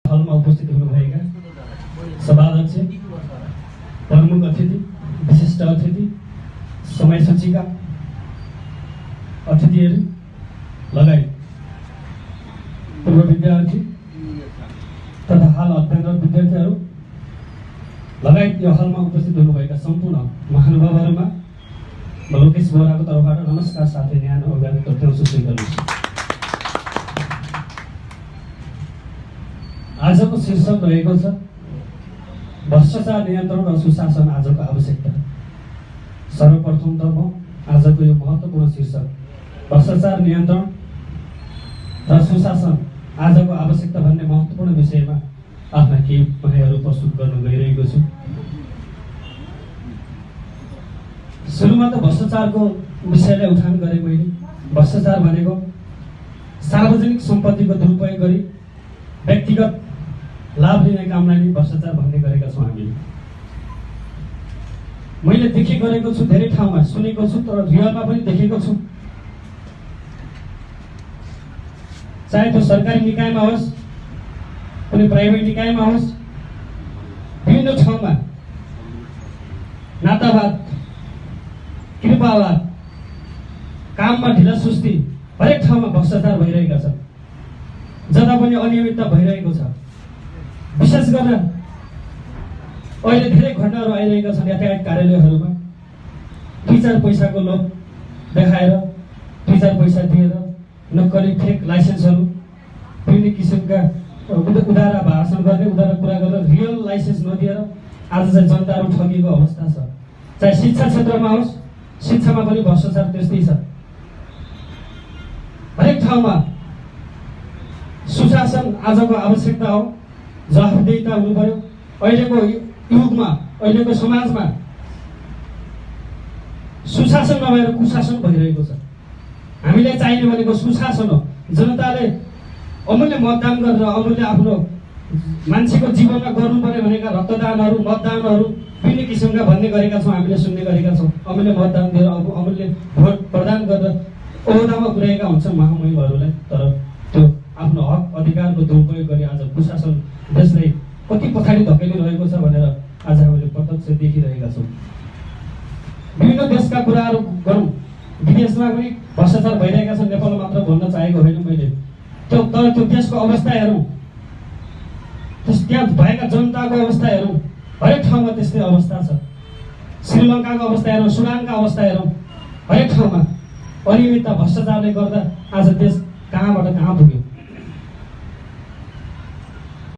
हलमा उपस्थित हुनुभएका सभाध्यक्ष, प्रमुख अतिथि, विशिष्ट अतिथि, समय सूचीका अतिथिहरू लगायत पूर्व विद्यार्थी तथा हाल अध्ययनरत विद्यार्थीहरू लगायत यो हलमा उपस्थित हुनुभएका सम्पूर्ण महानुभावहरूमा म लोकेश बोराको तर्फबाट नमस्कार साथै न्यानो अभिवादन प्रत्याउँछु स्वीकार्नुहोस्। आजको शीर्षक रहेको छ भ्रष्टाचार नियन्त्रण र सुशासन आजको आवश्यकता। सर्वप्रथम त म आजको यो महत्त्वपूर्ण शीर्षक भ्रष्टाचार नियन्त्रण र सुशासन आजको आवश्यकता भन्ने महत्त्वपूर्ण विषयमा आफ्ना केही पहलहरू प्रस्तुत गर्न गइरहेको छु। सुरुमा त भ्रष्टाचारको विषयलाई उठान गरेँ मैले। भ्रष्टाचार भनेको सार्वजनिक सम्पत्तिको दुरुपयोग गरी व्यक्तिगत लाभ लिने कामलाई नै भ्रष्टाचार भन्ने गरेका छौँ हामीले। मैले देखे गरेको छु, धेरै ठाउँमा सुनेको छु, तर रियलमा पनि देखेको छु। चाहे त्यो सरकारी निकायमा होस्, कुनै प्राइभेट निकायमा होस्, विभिन्न ठाउँमा नातावाद, कृपावाद, काममा ढिला सुस्ती, हरेक ठाउँमा भ्रष्टाचार भइरहेका छन्। जता पनि अनियमितता भइरहेको छ। विशेष गरेर अहिले धेरै घटनाहरू आइरहेका छन् यातायात कार्यालयहरूमा। 2-4 पैसाको लोभ देखाएर, 2-4 पैसा दिएर नक्कली फेक लाइसेन्सहरू, विभिन्न किसिमका उदार भाषण गर्ने, उदार कुरा गरेर रियल लाइसेन्स नदिएर आज चाहिँ जनताहरू ठगिएको अवस्था छ। चाहे शिक्षा क्षेत्रमा होस्, शिक्षामा पनि भ्रष्टाचार त्यस्तै छ। हरेक ठाउँमा सुशासन आजको आवश्यकता हो। जवाफदेहिता हुनु पर्यो। अहिलेको युगमा, अहिलेको समाजमा सुशासन नभएर कुशासन भइरहेको छ। हामीलाई चाहिने भनेको सुशासन हो। जनताले अमूल्य मतदान गरेर अमूल्य आफ्नो मान्छेको जीवनमा गर्नुपर्ने भनेका रक्तदानहरू, मतदानहरू विभिन्न किसिमका भन्ने गरेका छौँ, हामीले सुन्ने गरेका छौँ। अमूल्य मतदान दिएर अमूल्य भोट प्रदान गरेर ओहदामा पुर्याएका हुन्छन् महामहिमहरूलाई। तर त्यो आफ्नो हक अधिकारको दुरुपयोग गरी आज कुशासन देशलाई कति पछाडि धकेलिरहेको छ भनेर आज हामीले प्रत्यक्ष देखिरहेका छौँ। विभिन्न देशका कुराहरू गरौँ, विदेशमा पनि भ्रष्टाचार भइरहेका छन्। नेपालमा मात्र भन्न चाहेको होइन मैले। तर त्यो देशको अवस्था हेरौँ, त्यहाँ भएका जनताको अवस्था हेरौँ, हरेक ठाउँमा त्यस्तै अवस्था छ। श्रीलङ्काको अवस्था हेरौँ, सुडानका अवस्था हेरौँ, हरेक ठाउँमा अनियमितता भ्रष्टाचारले गर्दा आज देश कहाँबाट कहाँ पुग्यो।